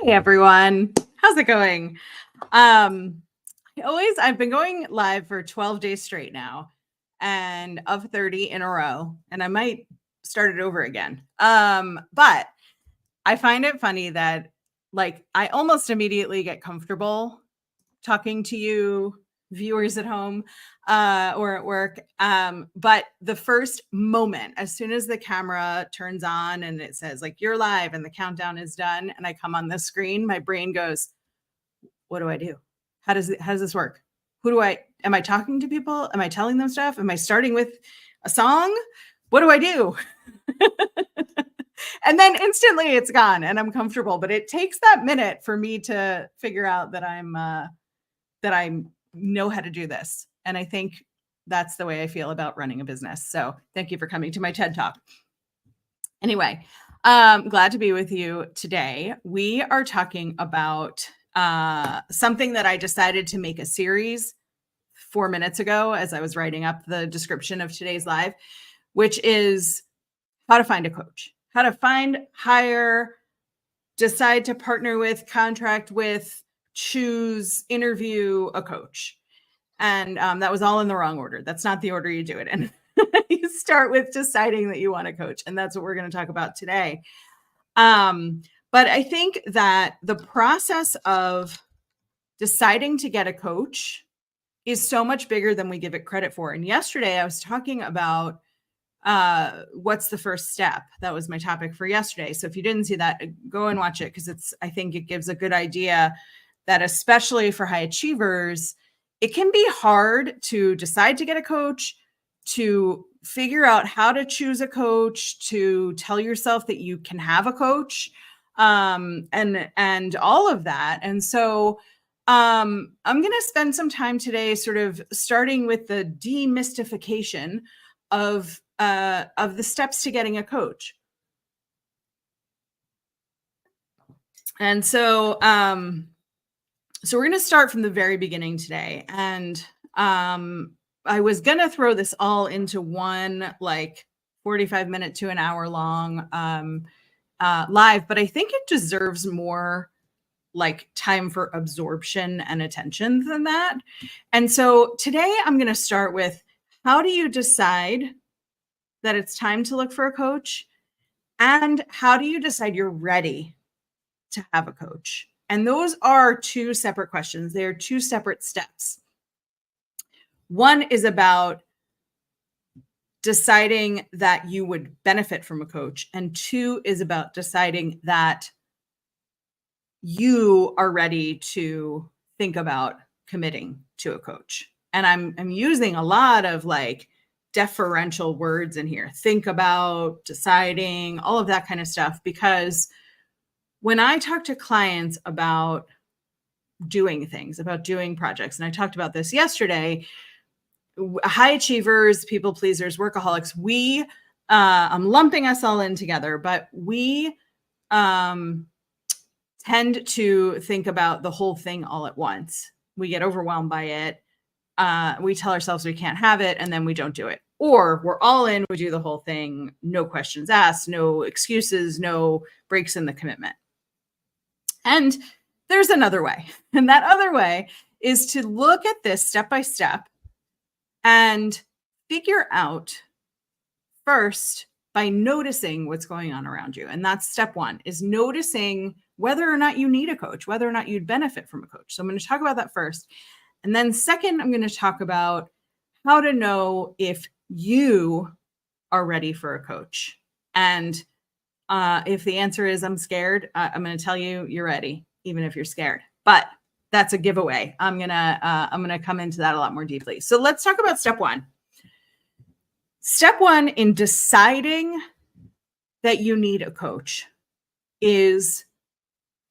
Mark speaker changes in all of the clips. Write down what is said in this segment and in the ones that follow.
Speaker 1: Hey everyone, how's it going? Um, I've been going live for 12 days straight now, and of 30 in a row, and I might start it over again. But I find it funny that I almost immediately get comfortable talking to you viewers at home or at work. But the first moment, as soon as the camera turns on and it says like you're live and the countdown is done, and I come on the screen, my brain goes, what do I do? How does this work? Am I talking to people? Am I telling them stuff? Am I starting with a song? What do I do? And then instantly it's gone and I'm comfortable, but it takes that minute for me to figure out that I know how to do this. And I think that's the way I feel about running a business. So thank you for coming to my TED Talk. Anyway, glad to be with you today. We are talking about something that I decided to make a series 4 minutes ago as I was writing up the description of today's live, which is how to find a coach, how to find, hire, decide to partner with, contract with, choose, interview a coach. And that was all in the wrong order. That's not the order you do it in. You start with deciding that you want a coach. And that's what we're going to talk about today. But I think that the process of deciding to get a coach is so much bigger than we give it credit for. And yesterday I was talking about what's the first step. That was my topic for yesterday. So if you didn't see that, go and watch it, because I think it gives a good idea that especially for high achievers, it can be hard to decide to get a coach, to figure out how to choose a coach, to tell yourself that you can have a coach, and all of that. And so I'm going to spend some time today sort of starting with the demystification of the steps to getting a coach. And so we're going to start from the very beginning today. And I was going to throw this all into one 45-minute to an hour long live, but I think it deserves more time for absorption and attention than that. And so today I'm going to start with, how do you decide that it's time to look for a coach? And how do you decide you're ready to have a coach? And those are two separate questions. They are two separate steps. One is about deciding that you would benefit from a coach. And two is about deciding that you are ready to think about committing to a coach. And I'm using a lot of deferential words in here. Think about, deciding, all of that kind of stuff, because when I talk to clients about doing things, about doing projects, and I talked about this yesterday, high achievers, people pleasers, workaholics, I'm lumping us all in together, but we tend to think about the whole thing all at once. We get overwhelmed by it. We tell ourselves we can't have it, and then we don't do it. Or we're all in, we do the whole thing, no questions asked, no excuses, no breaks in the commitment. And there's another way. And that other way is to look at this step by step and figure out first by noticing what's going on around you. And that's step one, is noticing whether or not you need a coach, whether or not you'd benefit from a coach. So I'm going to talk about that first. And then second, I'm going to talk about how to know if you are ready for a coach. And if the answer is I'm scared, I'm going to tell you you're ready, even if you're scared. But that's a giveaway. I'm gonna come into that a lot more deeply. So let's talk about step one. Step one in deciding that you need a coach is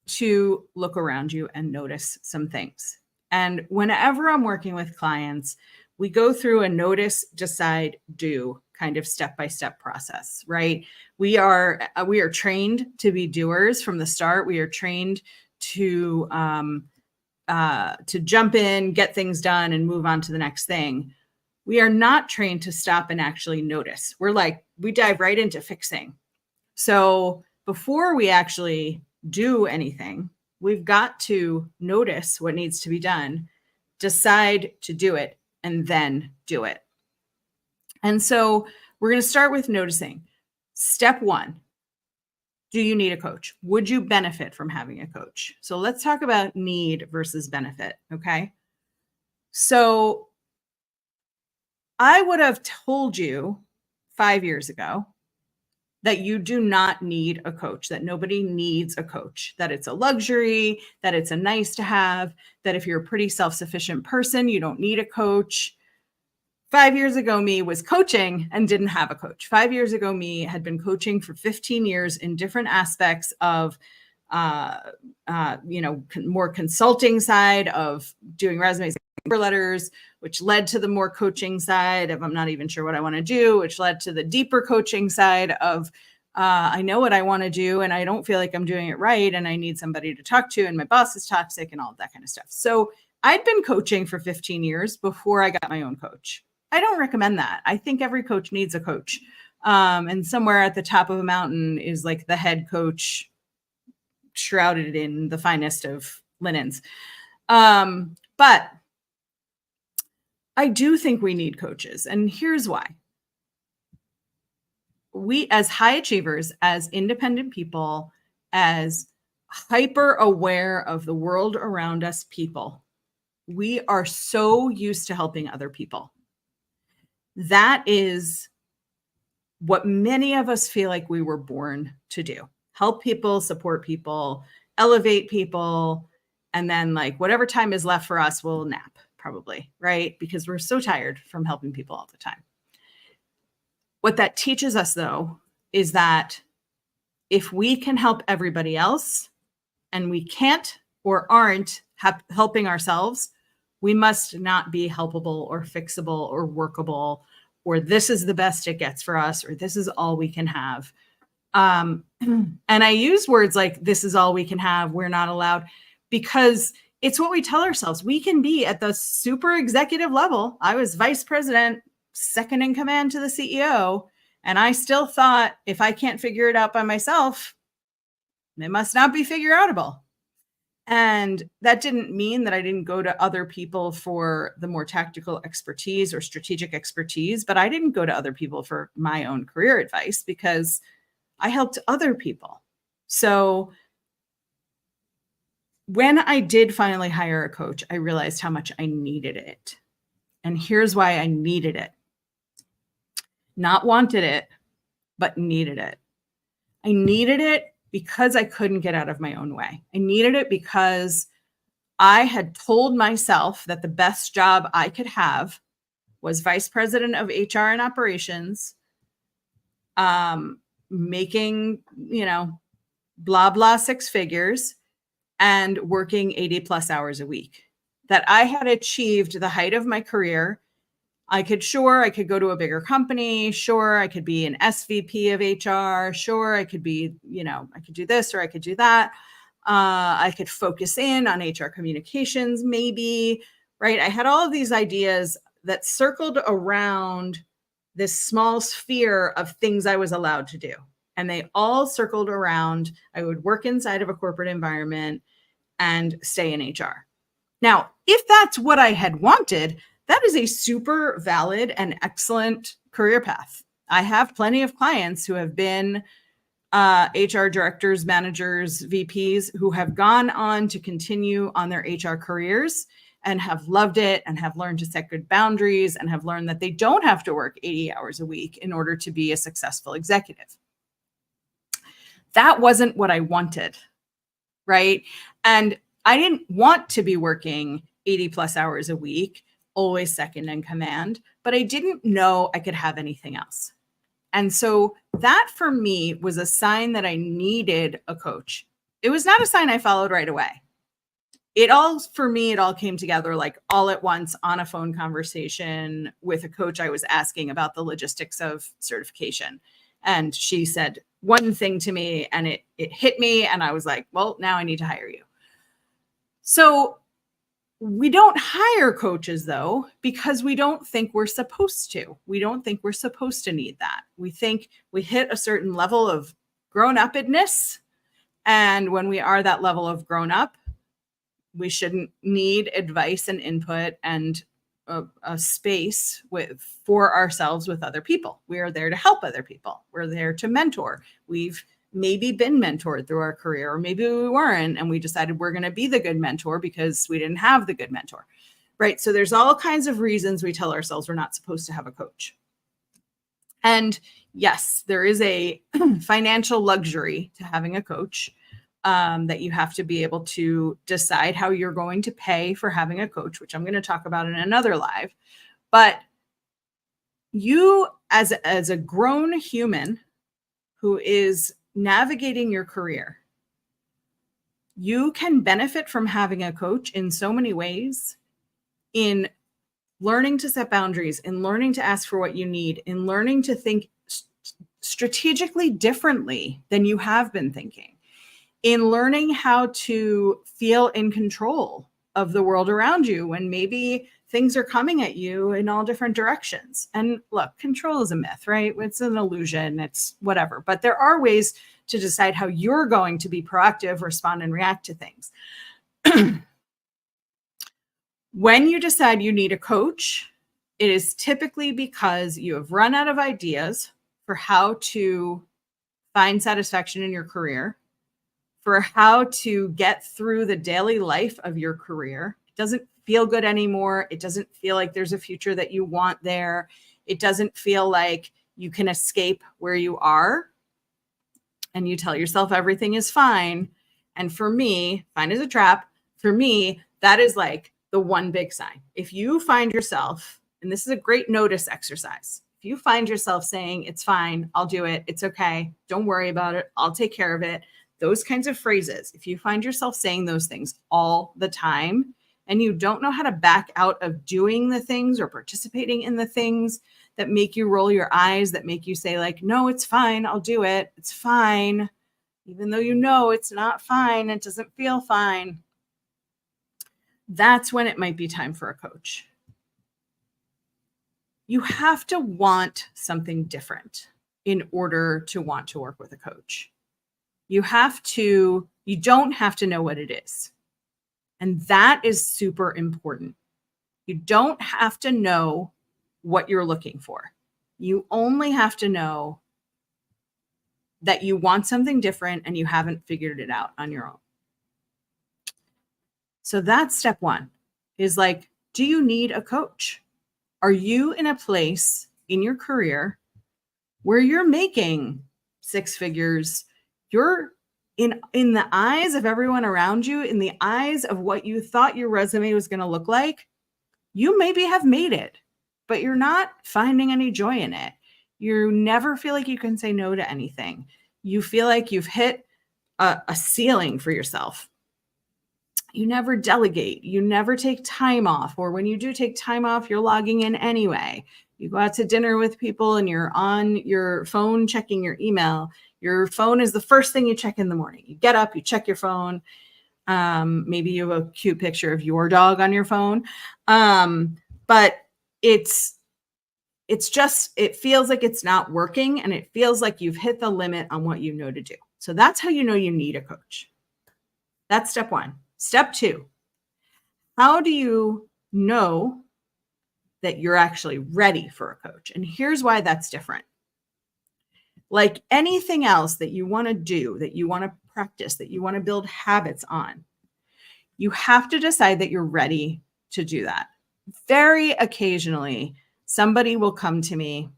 Speaker 1: to look around you and notice some things. And whenever I'm working with clients, we go through a notice, decide, do kind of step-by-step process, right? We are trained to be doers from the start. We are trained to jump in, get things done, and move on to the next thing. We are not trained to stop and actually notice. We dive right into fixing. So before we actually do anything, We've got to notice what needs to be done, decide to do it, and then do it. And so we're going to start with noticing. Step one, do you need a coach? Would you benefit from having a coach? So let's talk about need versus benefit, okay? So I would have told you 5 years ago that you do not need a coach, that nobody needs a coach, that it's a luxury, that it's a nice to have, that if you're a pretty self-sufficient person, you don't need a coach. 5 years ago, me was coaching and didn't have a coach. 5 years ago, me had been coaching for 15 years in different aspects of, more consulting side of doing resumes, letters, which led to the more coaching side of I'm not even sure what I want to do, which led to the deeper coaching side of I know what I want to do and I don't feel like I'm doing it right and I need somebody to talk to and my boss is toxic and all of that kind of stuff. So I'd been coaching for 15 years before I got my own coach. I don't recommend that. I think every coach needs a coach. And somewhere at the top of a mountain is like the head coach shrouded in the finest of linens. But I do think we need coaches. And here's why. We, as high achievers, as independent people, as hyper aware of the world around us people, we are so used to helping other people. That is what many of us feel like we were born to do. Help people, support people, elevate people, and then like whatever time is left for us, we'll nap probably, right? Because we're so tired from helping people all the time. What that teaches us though, is that if we can help everybody else and we can't or aren't helping ourselves, we must not be helpable or fixable or workable, or this is the best it gets for us, or this is all we can have. And I use words like this is all we can have, we're not allowed, because it's what we tell ourselves. We can be at the super executive level. I was vice president, second in command to the CEO, and I still thought if I can't figure it out by myself, it must not be figure outable. And that didn't mean that I didn't go to other people for the more tactical expertise or strategic expertise, but I didn't go to other people for my own career advice because I helped other people. So when I did finally hire a coach, I realized how much I needed it. And here's why I needed it. Not wanted it, but needed it. I needed it because I couldn't get out of my own way. I needed it because I had told myself that the best job I could have was vice president of HR and operations, making, blah, blah, 6 figures and working 80 plus hours a week. That I had achieved the height of my career. I could go to a bigger company. Sure, I could be an SVP of HR. Sure, I could be, I could do this or I could do that. I could focus in on HR communications, maybe, right? I had all of these ideas that circled around this small sphere of things I was allowed to do. And they all circled around, I would work inside of a corporate environment and stay in HR. Now, if that's what I had wanted, that is a super valid and excellent career path. I have plenty of clients who have been HR directors, managers, VPs who have gone on to continue on their HR careers and have loved it and have learned to set good boundaries and have learned that they don't have to work 80 hours a week in order to be a successful executive. That wasn't what I wanted, right? And I didn't want to be working 80 plus hours a week, always second in command, but I didn't know I could have anything else. And so that for me was a sign that I needed a coach. It was not a sign I followed right away. It all came together like all at once on a phone conversation with a coach I was asking about the logistics of certification. And she said one thing to me and it hit me. And I was like, well, now I need to hire you. So we don't hire coaches though, because we don't think we're supposed to. We don't think we're supposed to need that. We think we hit a certain level of grown-upness And when we are that level of grown up, we shouldn't need advice and input and a space for ourselves with other people. We are there to help other people. We're there to mentor. We've maybe been mentored through our career, or maybe we weren't, and we decided we're going to be the good mentor because we didn't have the good mentor, right? So there's all kinds of reasons we tell ourselves we're not supposed to have a coach. And yes, there is a financial luxury to having a coach, that you have to be able to decide how you're going to pay for having a coach, which I'm going to talk about in another live. But you, as a grown human who is navigating your career, you can benefit from having a coach in so many ways, in learning to set boundaries, in learning to ask for what you need, in learning to think strategically differently than you have been thinking, in learning how to feel in control of the world around you when maybe things are coming at you in all different directions. And look, control is a myth, right? It's an illusion, it's whatever. But there are ways to decide how you're going to be proactive, respond, and react to things. When you decide you need a coach, it is typically because you have run out of ideas for how to find satisfaction in your career, for how to get through the daily life of your career. It doesn't feel good anymore. It doesn't feel like there's a future that you want there. It doesn't feel like you can escape where you are. And you tell yourself everything is fine. And for me, fine is a trap. For me, that is like the one big sign. If you find yourself, and this is a great notice exercise, if you find yourself saying, it's fine, I'll do it, it's okay, don't worry about it, I'll take care of it, those kinds of phrases, if you find yourself saying those things all the time and you don't know how to back out of doing the things or participating in the things that make you roll your eyes, that make you say like, no, it's fine, I'll do it, it's fine, even though you know it's not fine, it doesn't feel fine, that's when it might be time for a coach. You have to want something different in order to want to work with a coach. You don't have to know what it is. And that is super important. You don't have to know what you're looking for. You only have to know that you want something different and you haven't figured it out on your own. So that's step one, is like, do you need a coach? Are you in a place in your career where you're making six figures? You're in the eyes of everyone around you, in the eyes of what you thought your resume was going to look like, you maybe have made it, but you're not finding any joy in it. You never feel like you can say no to anything. You feel like you've hit a ceiling for yourself. You never delegate. You never take time off. Or when you do take time off, you're logging in anyway. You go out to dinner with people and you're on your phone checking your email. Your phone is the first thing you check in the morning. You get up, you check your phone. Maybe you have a cute picture of your dog on your phone. But it feels like it's not working, and it feels like you've hit the limit on what you know to do. So that's how you know you need a coach. That's step one. Step two, how do you know that you're actually ready for a coach? And here's why that's different. Like anything else that you want to do, that you want to practice, that you want to build habits on, you have to decide that you're ready to do that. Very occasionally, somebody will come to me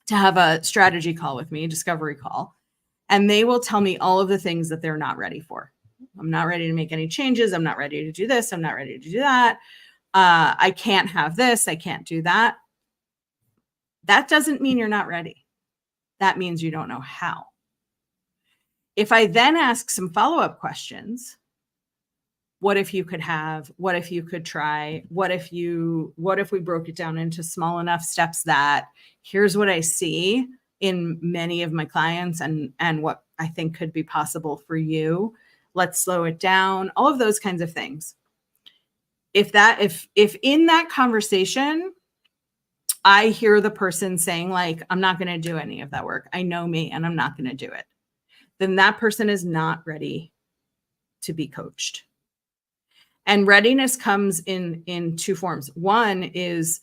Speaker 1: to have a strategy call with me, a discovery call, and they will tell me all of the things that they're not ready for. I'm not ready to make any changes. I'm not ready to do this. I'm not ready to do that. I can't have this. I can't do that. That doesn't mean you're not ready. That means you don't know how. If I then ask some follow-up questions, what if you could have, what if you could try, what if we broke it down into small enough steps that here's what I see in many of my clients and what I think could be possible for you. Let's slow it down, all of those kinds of things. If in that conversation, I hear the person saying like, I'm not going to do any of that work. I know me and I'm not going to do it. then that person is not ready to be coached. And readiness comes in two forms. One is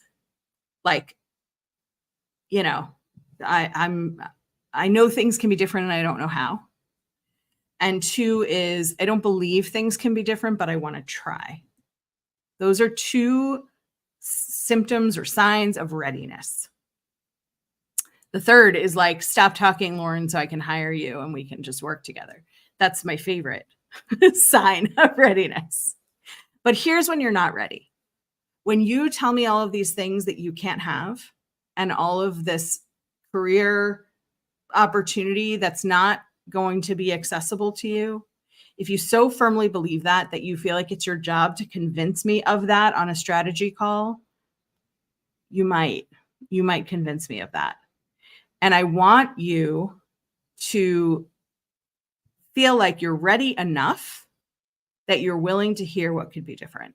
Speaker 1: like, you know, I know things can be different and I don't know how. And two is I don't believe things can be different, but I want to try. Those are two symptoms or signs of readiness. The third is like, stop talking, Lauren, so I can hire you and we can just work together. That's my favorite sign of readiness. But here's when you're not ready. When you tell me all of these things that you can't have and all of this career opportunity that's not going to be accessible to you, if you so firmly believe that you feel like it's your job to convince me of that on a strategy call, you might convince me of that. And I want you to feel like you're ready enough that you're willing to hear what could be different.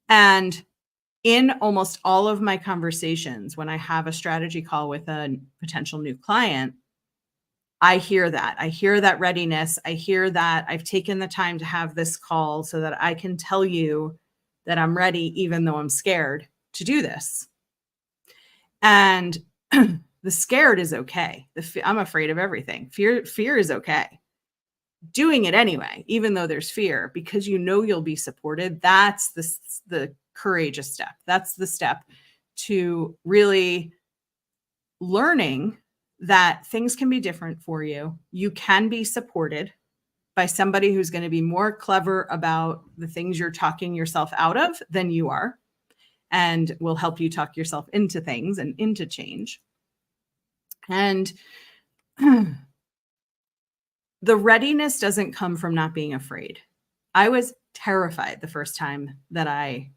Speaker 1: And in almost all of my conversations, when I have a strategy call with a potential new client, I hear that. I hear that readiness. I hear that I've taken the time to have this call so that I can tell you that I'm ready, even though I'm scared to do this. And the scared is okay. I'm afraid of everything. Fear is okay. Doing it anyway, even though there's fear, because you know you'll be supported. That's the courageous step. That's the step to really learning that things can be different for you. You can be supported by somebody who's going to be more clever about the things you're talking yourself out of than you are, and will help you talk yourself into things and into change. And the readiness doesn't come from not being afraid. I was terrified the first time that I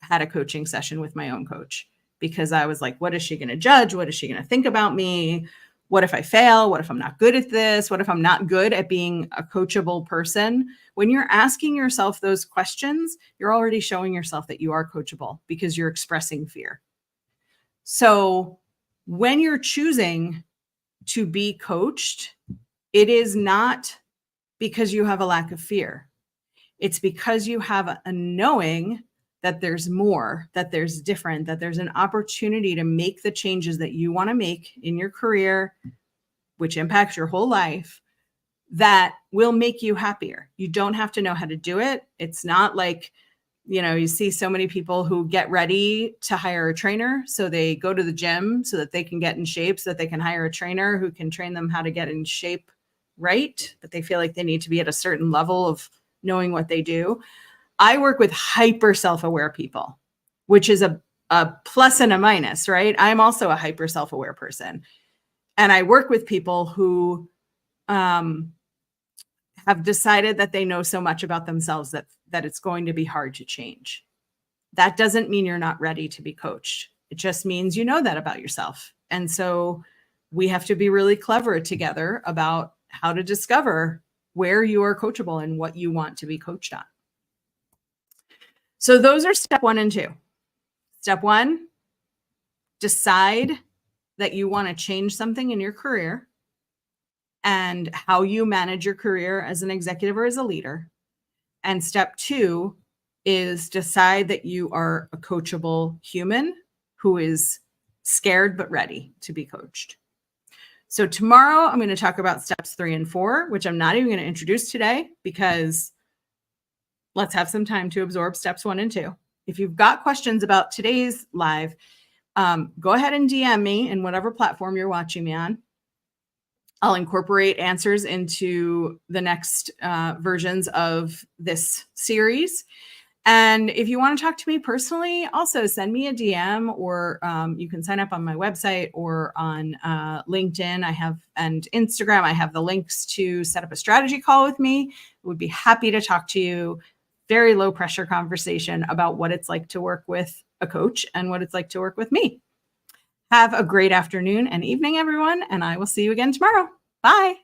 Speaker 1: had a coaching session with my own coach, because I was like, what is she going to judge? What is she going to think about me? What if I fail? What if I'm not good at this? What if I'm not good at being a coachable person? When you're asking yourself those questions, you're already showing yourself that you are coachable because you're expressing fear. So when you're choosing to be coached, it is not because you have a lack of fear. It's because you have a knowing that there's more, that there's different, that there's an opportunity to make the changes that you want to make in your career, which impacts your whole life, that will make you happier. You don't have to know how to do it. It's not like, you see so many people who get ready to hire a trainer. So they go to the gym so that they can get in shape, so that they can hire a trainer who can train them how to get in shape right. But they feel like they need to be at a certain level of knowing what they do. I work with hyper self-aware people, which is a plus and a minus, right? I'm also a hyper self-aware person. And I work with people who have decided that they know so much about themselves that it's going to be hard to change. That doesn't mean you're not ready to be coached. It just means you know that about yourself. And so we have to be really clever together about how to discover where you are coachable and what you want to be coached on. So those are step 1 and 2. Step 1, decide that you want to change something in your career and how you manage your career as an executive or as a leader. And step 2 is decide that you are a coachable human who is scared but ready to be coached. So tomorrow I'm going to talk about steps 3 and 4, which I'm not even going to introduce today, because let's have some time to absorb steps 1 and 2. If you've got questions about today's live, go ahead and DM me in whatever platform you're watching me on. I'll incorporate answers into the next versions of this series. And if you want to talk to me personally, also send me a DM, or you can sign up on my website or on LinkedIn. And Instagram. I have the links to set up a strategy call with me. I would be happy to talk to you. Very low pressure conversation about what it's like to work with a coach and what it's like to work with me. Have a great afternoon and evening, everyone, and I will see you again tomorrow. Bye.